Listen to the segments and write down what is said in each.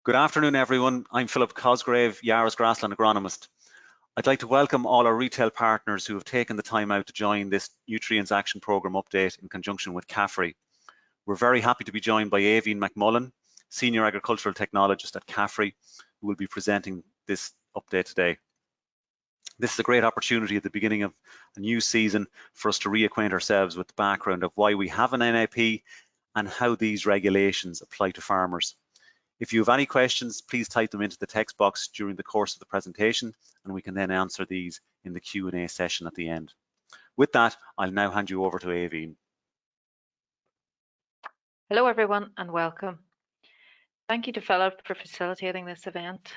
Good afternoon, everyone. I'm Philip Cosgrave, Yara's Grassland agronomist. I'd like to welcome all our retail partners who have taken the time out to join this Nutrients Action Programme update in conjunction with CAFRE. We're very happy to be joined by Aoibhinn McMullen, Senior Agricultural Technologist at CAFRE, who will be presenting this update today. This is a great opportunity at the beginning of a new season for us to reacquaint ourselves with the background of why we have an NAP and how these regulations apply to farmers. If you have any questions, please type them into the text box during the course of the presentation, and we can then answer these in the Q&A session at the end. With that, I'll now hand you over to Aoibhinn. Hello everyone and welcome. Thank you to Philip for facilitating this event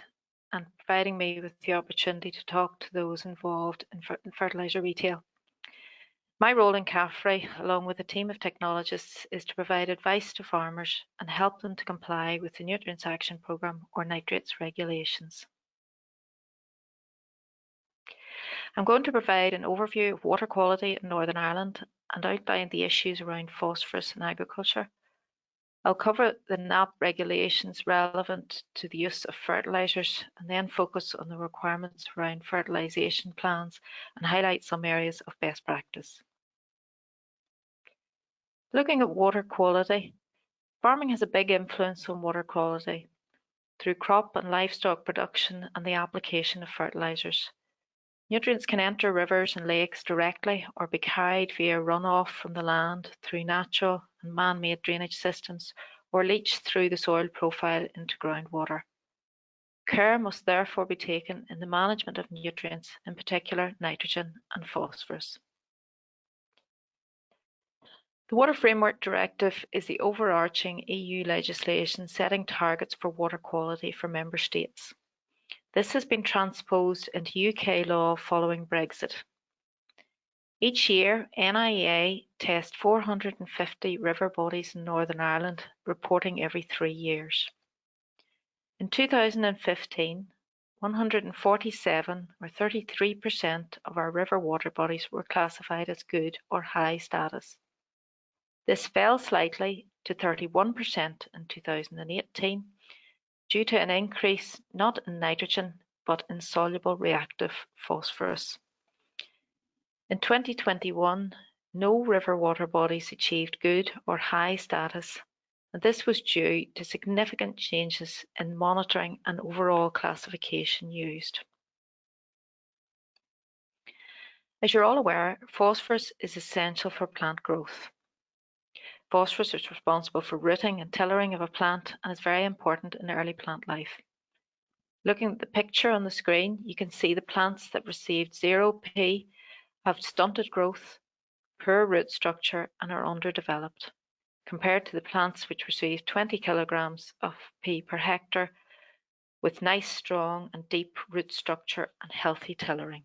and providing me with the opportunity to talk to those involved in fertiliser retail. My role in CAFRE, along with a team of technologists, is to provide advice to farmers and help them to comply with the Nutrients Action Programme or nitrates regulations. I'm going to provide an overview of water quality in Northern Ireland and outline the issues around phosphorus in agriculture. I'll cover the NAP regulations relevant to the use of fertilisers and then focus on the requirements around fertilisation plans and highlight some areas of best practice. Looking at water quality, farming has a big influence on water quality through crop and livestock production and the application of fertilisers. Nutrients can enter rivers and lakes directly or be carried via runoff from the land through natural and man-made drainage systems or leach through the soil profile into groundwater. Care must therefore be taken in the management of nutrients, in particular nitrogen and phosphorus. The Water Framework Directive is the overarching EU legislation setting targets for water quality for member states. This has been transposed into UK law following Brexit. Each year, NIA tests 450 river bodies in Northern Ireland, reporting every 3 years. In 2015, 147 or 33% of our river water bodies were classified as good or high status. This fell slightly to 31% in 2018 due to an increase not in nitrogen but in soluble reactive phosphorus. In 2021, no river water bodies achieved good or high status, and this was due to significant changes in monitoring and overall classification used. As you're all aware, phosphorus is essential for plant growth. Phosphorus is responsible for rooting and tillering of a plant and is very important in early plant life. Looking at the picture on the screen, you can see the plants that received 0P have stunted growth, poor root structure and are underdeveloped, compared to the plants which received 20 kilograms of P per hectare with nice, strong and deep root structure and healthy tillering.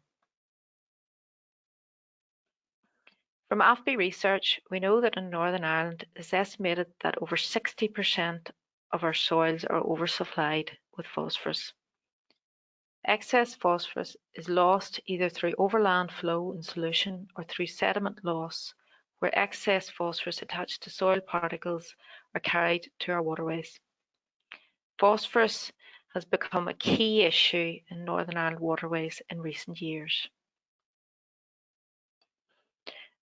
From AFBI research, we know that in Northern Ireland it is estimated that over 60% of our soils are oversupplied with phosphorus. Excess phosphorus is lost either through overland flow in solution or through sediment loss, where excess phosphorus attached to soil particles are carried to our waterways. Phosphorus has become a key issue in Northern Ireland waterways in recent years.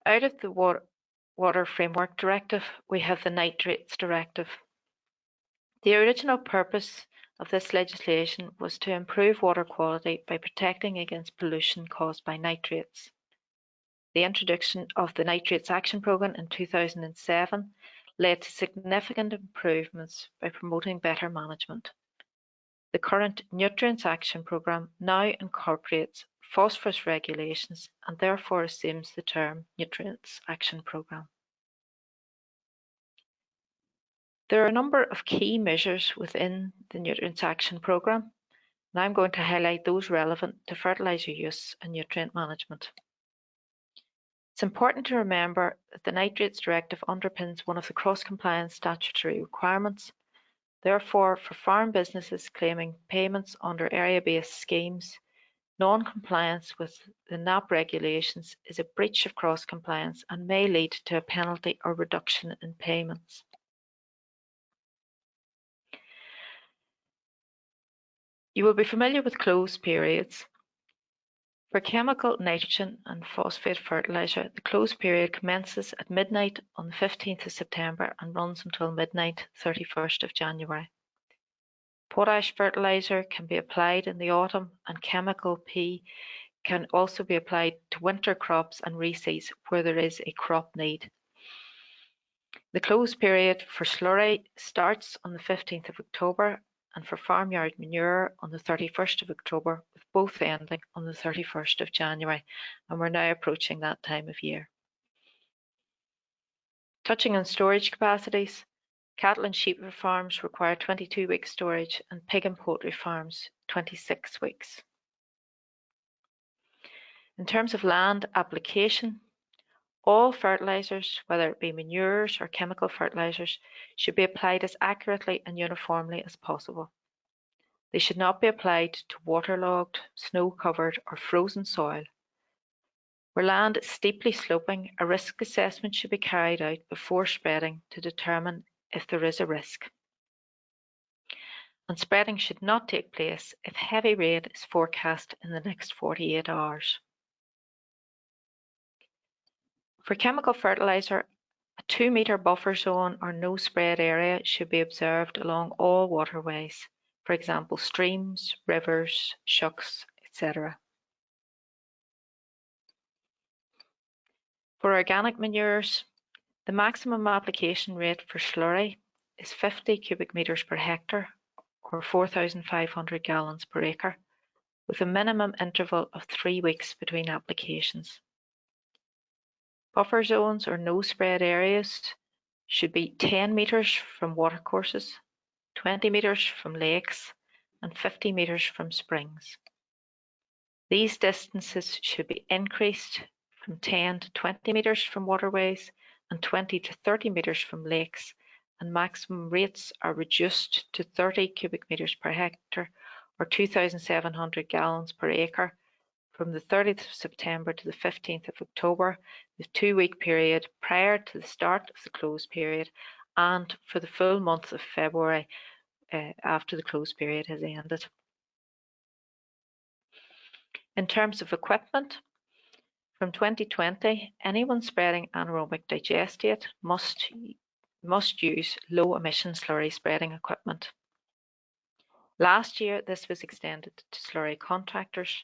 Out of the Water Framework Directive, we have the Nitrates Directive. The original purpose of this legislation was to improve water quality by protecting against pollution caused by nitrates. The introduction of the Nitrates Action Programme in 2007 led to significant improvements by promoting better management. The current Nutrients Action Programme now incorporates phosphorus regulations and therefore assumes the term Nutrients Action Programme. There are a number of key measures within the Nutrients Action Programme, and I'm going to highlight those relevant to fertiliser use and nutrient management. It's important to remember that the Nitrates Directive underpins one of the cross-compliance statutory requirements. Therefore, for farm businesses claiming payments under area-based schemes, non-compliance with the NAP regulations is a breach of cross-compliance and may lead to a penalty or reduction in payments. You will be familiar with closed periods. For chemical nitrogen and phosphate fertiliser, the closed period commences at midnight on the 15th of September and runs until midnight 31st of January. Potash fertiliser can be applied in the autumn, and chemical P can also be applied to winter crops and reseeds where there is a crop need. The closed period for slurry starts on the 15th of October and for farmyard manure on the 31st of October, with both ending on the 31st of January, and we're now approaching that time of year. Touching on storage capacities, cattle and sheep farms require 22-week storage and pig and poultry farms 26 weeks. In terms of land application, all fertilisers, whether it be manures or chemical fertilisers, should be applied as accurately and uniformly as possible. They should not be applied to waterlogged, snow-covered or frozen soil. Where land is steeply sloping, a risk assessment should be carried out before spreading to determine if there is a risk. And spreading should not take place if heavy rain is forecast in the next 48 hours. For chemical fertiliser, a 2-metre buffer zone or no spread area should be observed along all waterways, for example streams, rivers, shucks, etc. For organic manures, the maximum application rate for slurry is 50 cubic metres per hectare or 4,500 gallons per acre, with a minimum interval of 3 weeks between applications. Buffer zones or no spread areas should be 10 metres from watercourses, 20 metres from lakes, and 50 metres from springs. These distances should be increased from 10 to 20 metres from waterways and 20 to 30 metres from lakes, and maximum rates are reduced to 30 cubic metres per hectare or 2,700 gallons per acre from the 30th of September to the 15th of October, the 2-week period prior to the start of the closed period, and for the full month of February after the closed period has ended. In terms of equipment, from 2020, anyone spreading anaerobic digestate must use low emission slurry spreading equipment. Last year, this was extended to slurry contractors,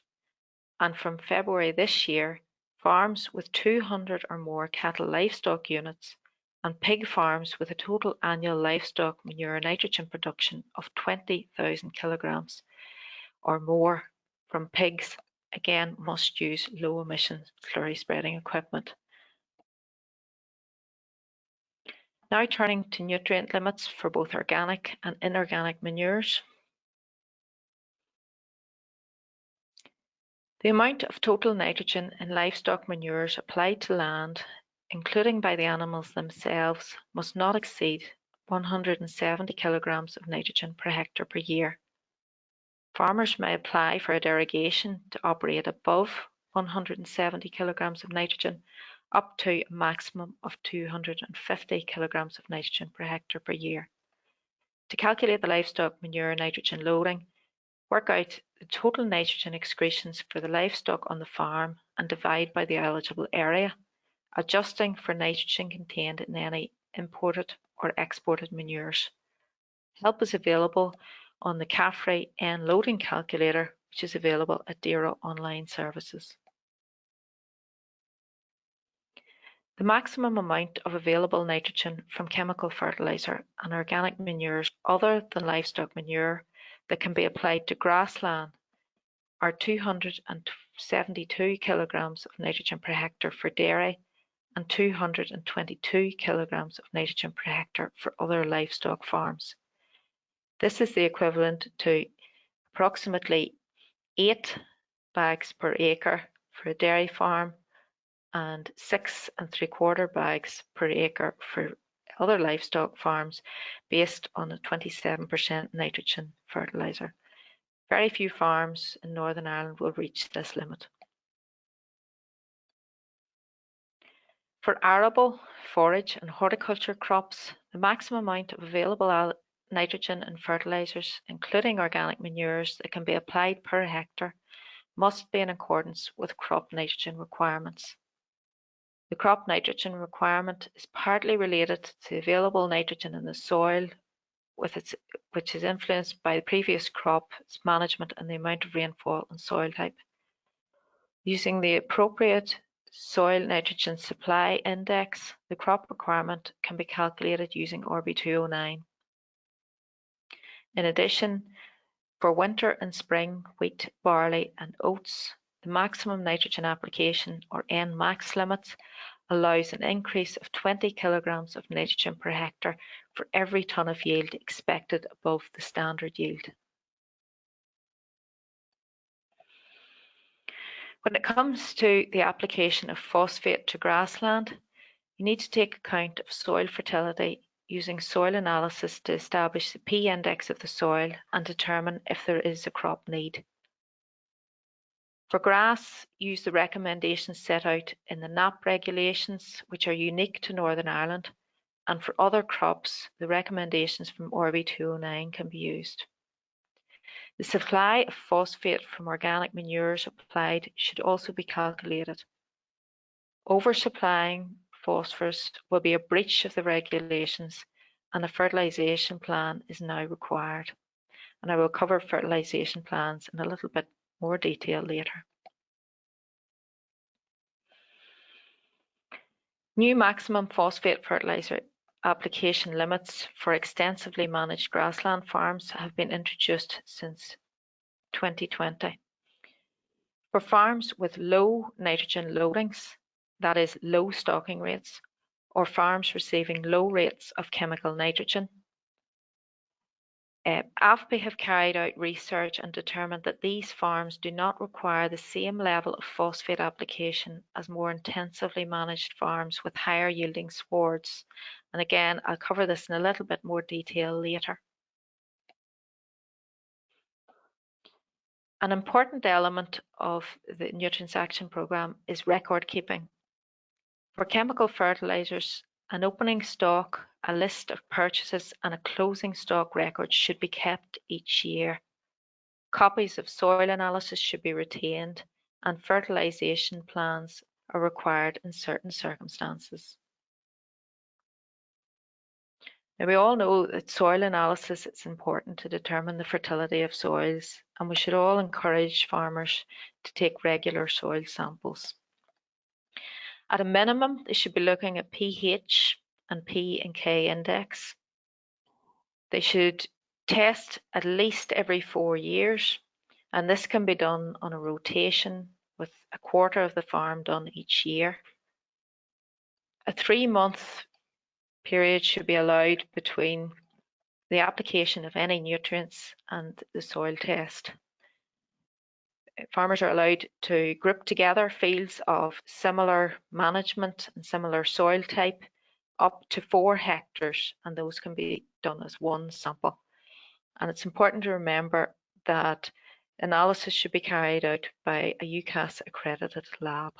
and from February this year, farms with 200 or more cattle livestock units and pig farms with a total annual livestock manure nitrogen production of 20,000 kilograms or more from pigs again must use low emission slurry spreading equipment. Now turning to nutrient limits for both organic and inorganic manures. The amount of total nitrogen in livestock manures applied to land, including by the animals themselves, must not exceed 170 kilograms of nitrogen per hectare per year. Farmers may apply for a derogation to operate above 170 kilograms of nitrogen, up to a maximum of 250 kilograms of nitrogen per hectare per year. To calculate the livestock manure nitrogen loading, work out the total nitrogen excretions for the livestock on the farm and divide by the eligible area, adjusting for nitrogen contained in any imported or exported manures. Help is available on the CAFRE N loading calculator, which is available at Yara online services. The maximum amount of available nitrogen from chemical fertiliser and organic manures other than livestock manure that can be applied to grassland are 272 kilograms of nitrogen per hectare for dairy and 222 kilograms of nitrogen per hectare for other livestock farms. This is the equivalent to approximately 8 bags per acre for a dairy farm and 6 3/4 bags per acre for other livestock farms based on a 27% nitrogen fertiliser. Very few farms in Northern Ireland will reach this limit. For arable, forage and horticulture crops, the maximum amount of available nitrogen and fertilisers, including organic manures that can be applied per hectare, must be in accordance with crop nitrogen requirements. The crop nitrogen requirement is partly related to available nitrogen in the soil, which is influenced by the previous crop's management and the amount of rainfall and soil type. Using the appropriate soil nitrogen supply index, the crop requirement can be calculated using RB209. In addition, for winter and spring wheat, barley and oats, the maximum nitrogen application, or N-max limits, allows an increase of 20 kilograms of nitrogen per hectare for every tonne of yield expected above the standard yield. When it comes to the application of phosphate to grassland, you need to take account of soil fertility using soil analysis to establish the P index of the soil and determine if there is a crop need. For grass, use the recommendations set out in the NAP regulations, which are unique to Northern Ireland, and for other crops, the recommendations from RB209 can be used. The supply of phosphate from organic manures applied should also be calculated. Oversupplying phosphorus will be a breach of the regulations, and a fertilisation plan is now required. And I will cover fertilisation plans in a little bit more detail later. New maximum phosphate fertiliser application limits for extensively managed grassland farms have been introduced since 2020. For farms with low nitrogen loadings, that is low stocking rates, or farms receiving low rates of chemical nitrogen, AFPE have carried out research and determined that these farms do not require the same level of phosphate application as more intensively managed farms with higher yielding swards. And again, I'll cover this in a little bit more detail later. An important element of the Nutrients Action Programme is record keeping. For chemical fertilisers, an opening stock, a list of purchases and a closing stock record should be kept each year. Copies of soil analysis should be retained, and fertilisation plans are required in certain circumstances. Now, we all know that soil analysis is important to determine the fertility of soils, and we should all encourage farmers to take regular soil samples. At a minimum, they should be looking at pH and P and K index. They should test at least every 4 years, and this can be done on a rotation with a quarter of the farm done each year. A 3-month period should be allowed between the application of any nutrients and the soil test. Farmers are allowed to group together fields of similar management and similar soil type up to 4 hectares, and those can be done as one sample. And it's important to remember that analysis should be carried out by a UCAS accredited lab.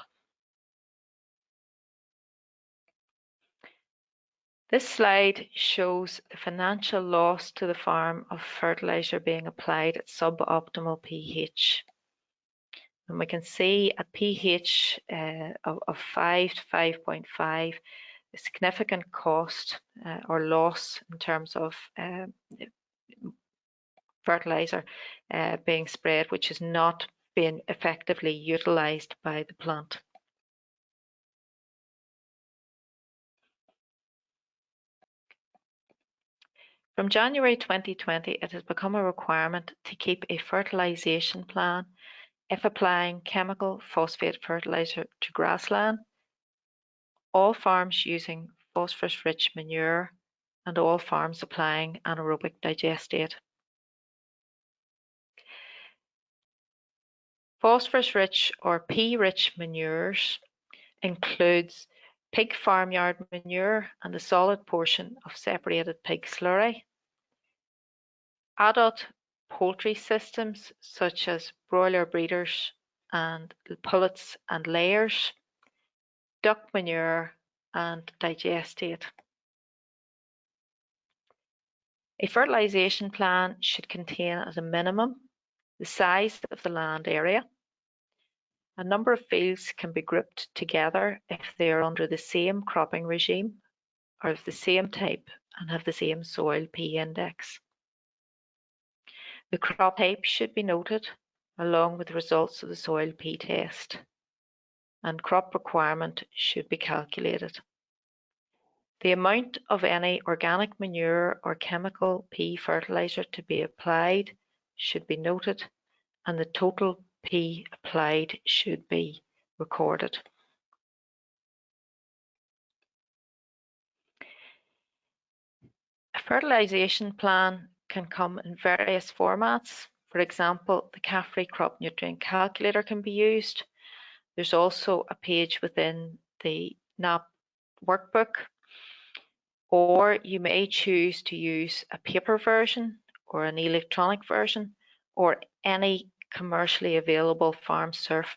This slide shows the financial loss to the farm of fertiliser being applied at suboptimal pH. And we can see at pH of 5 to 5.5, a significant cost or loss in terms of fertiliser being spread, which is not being effectively utilised by the plant. From January 2020, it has become a requirement to keep a fertilisation plan if applying chemical phosphate fertiliser to grassland, all farms using phosphorus-rich manure, and all farms applying anaerobic digestate. Phosphorus-rich or P-rich manures includes pig farmyard manure and the solid portion of separated pig slurry, adult poultry systems such as broiler breeders and pullets and layers, duck manure and digestate. A fertilisation plan should contain at a minimum the size of the land area. A number of fields can be grouped together if they are under the same cropping regime or of the same type and have the same soil P index. The crop type should be noted along with the results of the soil P test, and crop requirement should be calculated. The amount of any organic manure or chemical P fertiliser to be applied should be noted, and the total P applied should be recorded. A fertilisation plan can come in various formats. For example, the CAFRE crop nutrient calculator can be used. There's also a page within the NAP workbook, or you may choose to use a paper version or an electronic version, or any commercially available farm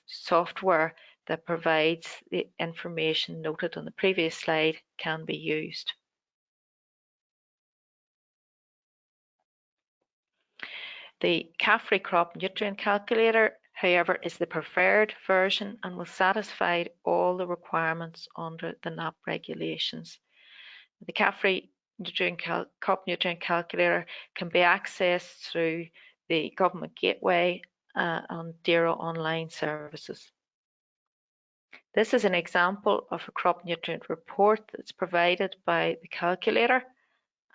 software that provides the information noted on the previous slide can be used. The CAFRE crop nutrient calculator, however, is the preferred version and will satisfy all the requirements under the NAP regulations. The CAFRE crop nutrient calculator can be accessed through the government gateway and DAERA online services. This is an example of a crop nutrient report that's provided by the calculator,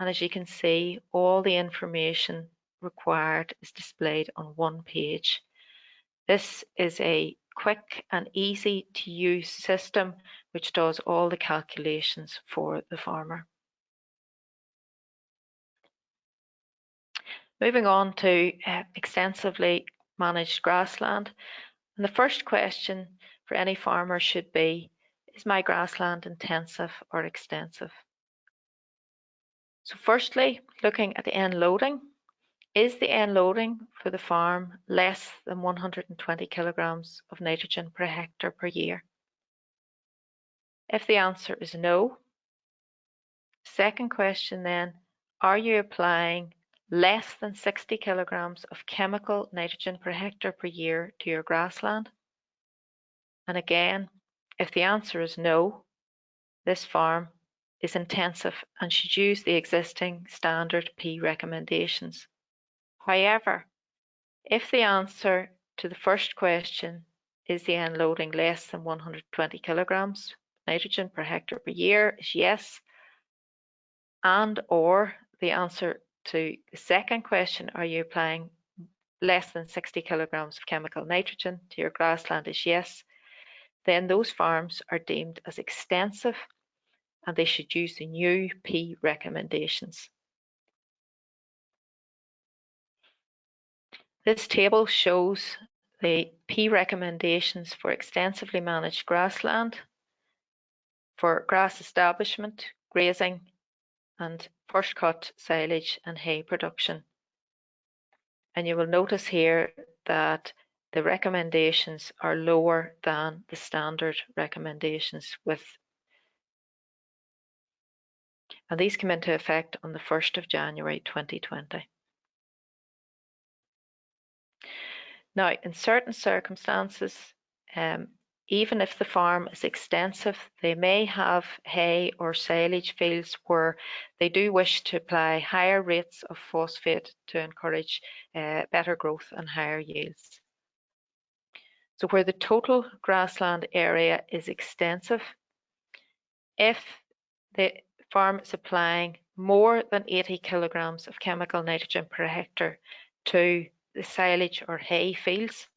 and as you can see, all the information required is displayed on one page. This is a quick and easy to use system which does all the calculations for the farmer. Moving on to extensively managed grassland. And the first question for any farmer should be, is my grassland intensive or extensive? So firstly, looking at the end loading, is the end loading for the farm less than 120 kilograms of nitrogen per hectare per year? If the answer is no, second question then, are you applying less than 60 kilograms of chemical nitrogen per hectare per year to your grassland? And again, if the answer is no, this farm is intensive and should use the existing standard P recommendations. However, if the answer to the first question is the end loading less than 120 kilograms nitrogen per hectare per year is yes, and or the answer to the second question, are you applying less than 60 kilograms of chemical nitrogen to your grassland is yes, then those farms are deemed as extensive and they should use the new P recommendations. This table shows the P recommendations for extensively managed grassland, for grass establishment, grazing, and first cut silage and hay production. And you will notice here that the recommendations are lower than the standard recommendations and these come into effect on the 1st of January 2020. Now, in certain circumstances, even if the farm is extensive, they may have hay or silage fields where they do wish to apply higher rates of phosphate to encourage better growth and higher yields. So where the total grassland area is extensive, if the farm is applying more than 80 kilograms of chemical nitrogen per hectare to the silage or hay fields,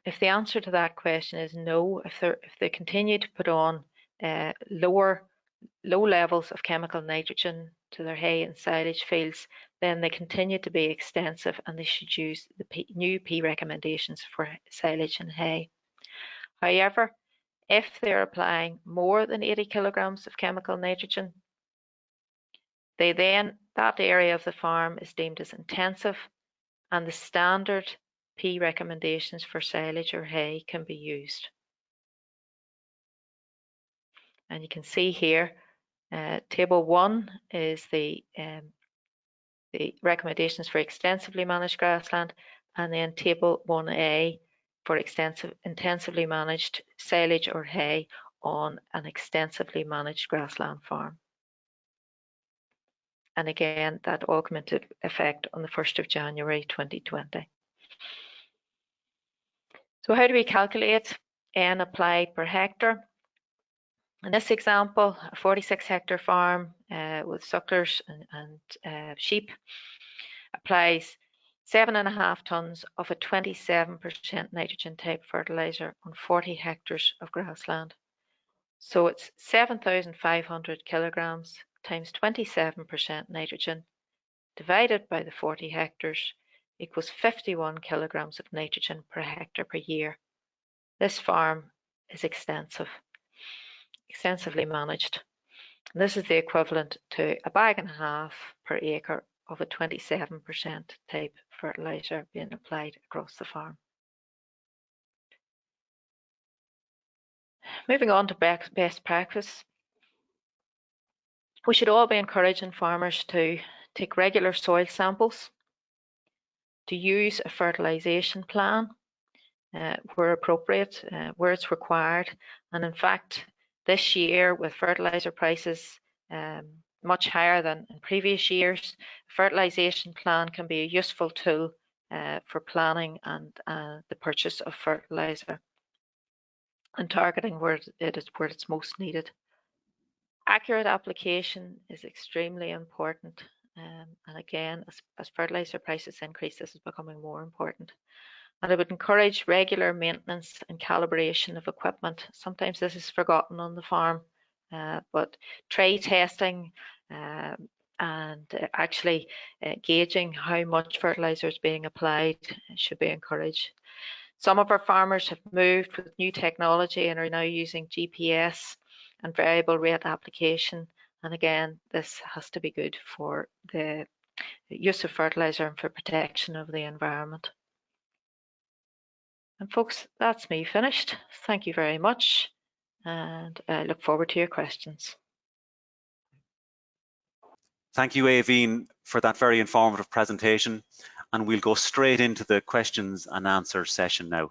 if the answer to that question is no, if they continue to put on low levels of chemical nitrogen to their hay and silage fields, then they continue to be extensive and they should use the new P recommendations for silage and hay. However, if they're applying more than 80 kilograms of chemical nitrogen, that area of the farm is deemed as intensive and the standard P recommendations for silage or hay can be used. And you can see here Table 1 is the recommendations for extensively managed grassland, and then Table 1A for intensively managed silage or hay on an extensively managed grassland farm. And again, that all come into effect on the 1st of January 2020. So how do we calculate N applied per hectare? In this example, a 46-hectare farm with sucklers and sheep applies 7.5 tonnes of a 27% nitrogen type fertiliser on 40 hectares of grassland. So it's 7,500 kilograms times 27% nitrogen divided by the 40 hectares equals 51 kilograms of nitrogen per hectare per year. This farm is extensively managed. And this is the equivalent to a bag and a half per acre of a 27% type fertiliser being applied across the farm. Moving on to best practice. We should all be encouraging farmers to take regular soil samples, to use a fertilisation plan where appropriate, where it's required. And in fact, this year with fertiliser prices much higher than in previous years, a fertilisation plan can be a useful tool for planning and the purchase of fertiliser and targeting where it's most needed. Accurate application is extremely important, and again, as fertiliser prices increase, this is becoming more important. And I would encourage regular maintenance and calibration of equipment. Sometimes this is forgotten on the farm, but tray testing and actually gauging how much fertiliser is being applied should be encouraged. Some of our farmers have moved with new technology and are now using GPS and variable rate application. And again, this has to be good for the use of fertiliser and for protection of the environment. And folks, that's me finished. Thank you very much, and I look forward to your questions. Thank you, Aoibhinn, for that very informative presentation, and we'll go straight into the questions and answer session now.